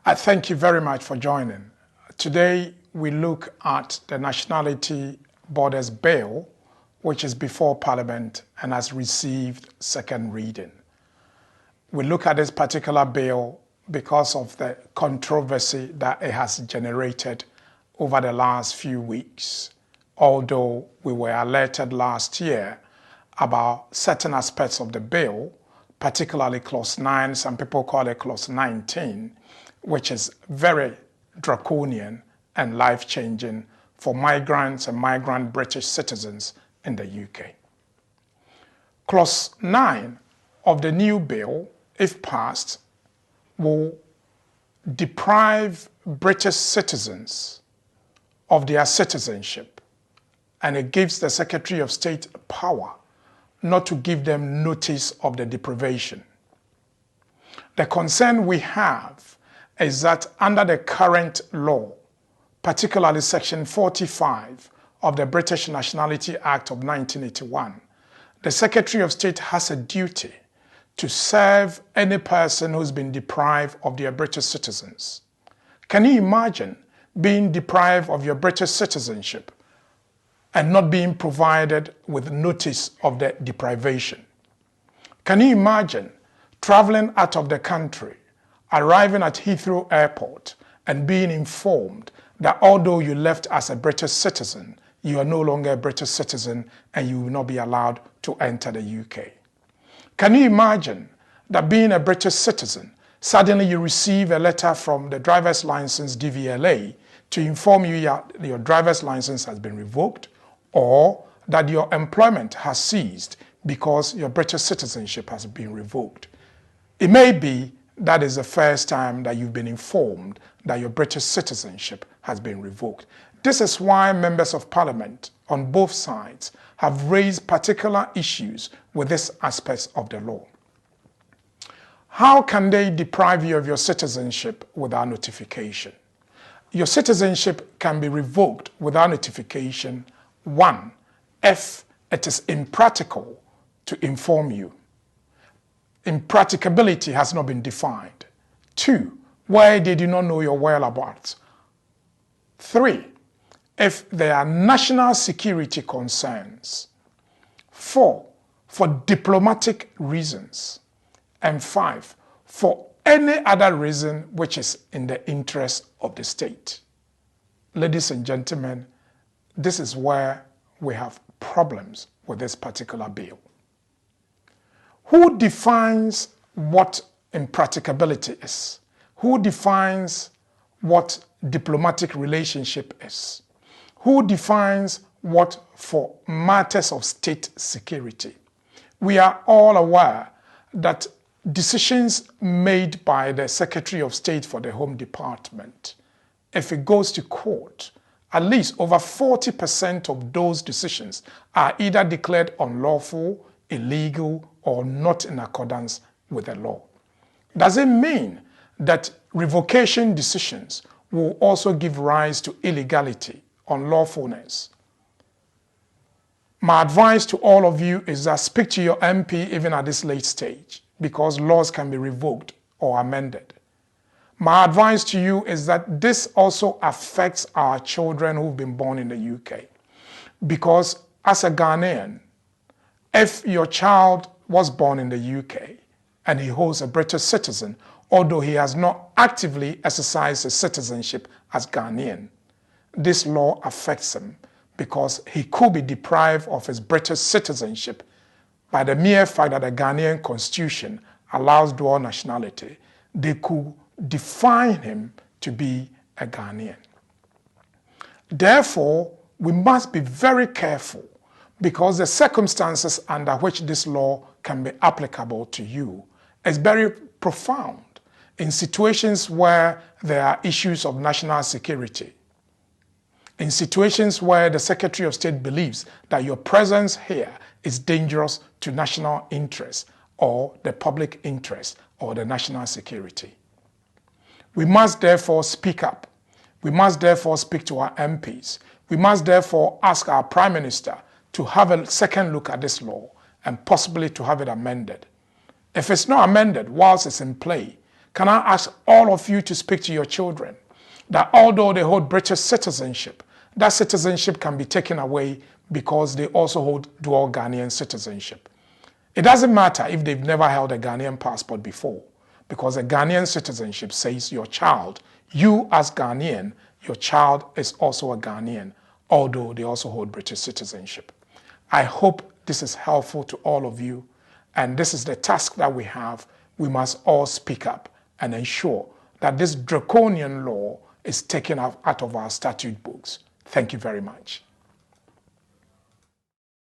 I thank you very much for joining. Today we look at the Nationality Borders Bill, which is before Parliament and has received second reading. We look at this particular bill because of the controversy that it has generated over the last few weeks. Although we were alerted last year about certain aspects of the bill, particularly Clause 9, some people call it Clause 19, which is very draconian and life-changing for migrants and migrant British citizens in the UK. Clause 9 of the new bill, if passed, will deprive British citizens of their citizenship, and it gives the Secretary of State power not to give them notice of the deprivation. The concern we have is that under the current law, particularly Section 45 of the British Nationality Act of 1981, the Secretary of State has a duty to serve any person who's been deprived of their British citizens. Can you imagine being deprived of your British citizenship and not being provided with notice of the deprivation? Can you imagine traveling out of the country, arriving at Heathrow Airport and being informed that although you left as a British citizen, you are no longer a British citizen and you will not be allowed to enter the UK? Can you imagine that being a British citizen, suddenly you receive a letter from the driver's license DVLA to inform you that your driver's license has been revoked, or that your employment has ceased because your British citizenship has been revoked? It may be that is the first time that you've been informed that your British citizenship has been revoked. This is why members of Parliament on both sides have raised particular issues with this aspect of the law. How can they deprive you of your citizenship without notification? Your citizenship can be revoked without notification, one, if it is impractical to inform you. Impracticability has not been defined. Two, where they do not know your whereabouts. Three, if there are national security concerns. Four, for diplomatic reasons. And five, for any other reason which is in the interest of the state. Ladies and gentlemen, this is where we have problems with this particular bill. Who defines what impracticability is? Who defines what diplomatic relationship is? Who defines what for matters of state security? We are all aware that decisions made by the Secretary of State for the Home Department, if it goes to court, at least over 40% of those decisions are either declared unlawful, illegal, or not in accordance with the law. Does it mean that revocation decisions will also give rise to illegality, unlawfulness? My advice to all of you is that speak to your MP even at this late stage, because laws can be revoked or amended. My advice to you is that this also affects our children who've been born in the UK. Because as a Ghanaian, if your child was born in the UK and he holds a British citizen, although he has not actively exercised his citizenship as Ghanaian, this law affects him because he could be deprived of his British citizenship by the mere fact that the Ghanaian constitution allows dual nationality. They could define him to be a Ghanaian. Therefore, we must be very careful, because the circumstances under which this law can be applicable to you is very profound in situations where there are issues of national security, in situations where the Secretary of State believes that your presence here is dangerous to national interest or the public interest or the national security. We must therefore speak up. We must therefore speak to our MPs. We must therefore ask our Prime Minister to have a second look at this law and possibly to have it amended. If it's not amended whilst it's in play, Can I ask all of you to speak to your children that although they hold British citizenship, that citizenship can be taken away because they also hold dual Ghanaian citizenship. It doesn't matter if they've never held a Ghanaian passport before, because a Ghanaian citizenship says your child, you as Ghanaian, your child is also a Ghanaian, although they also hold British citizenship. I hope this is helpful to all of you, and this is the task that we have. We must all speak up and ensure that this draconian law is taken out of our statute books. Thank you very much.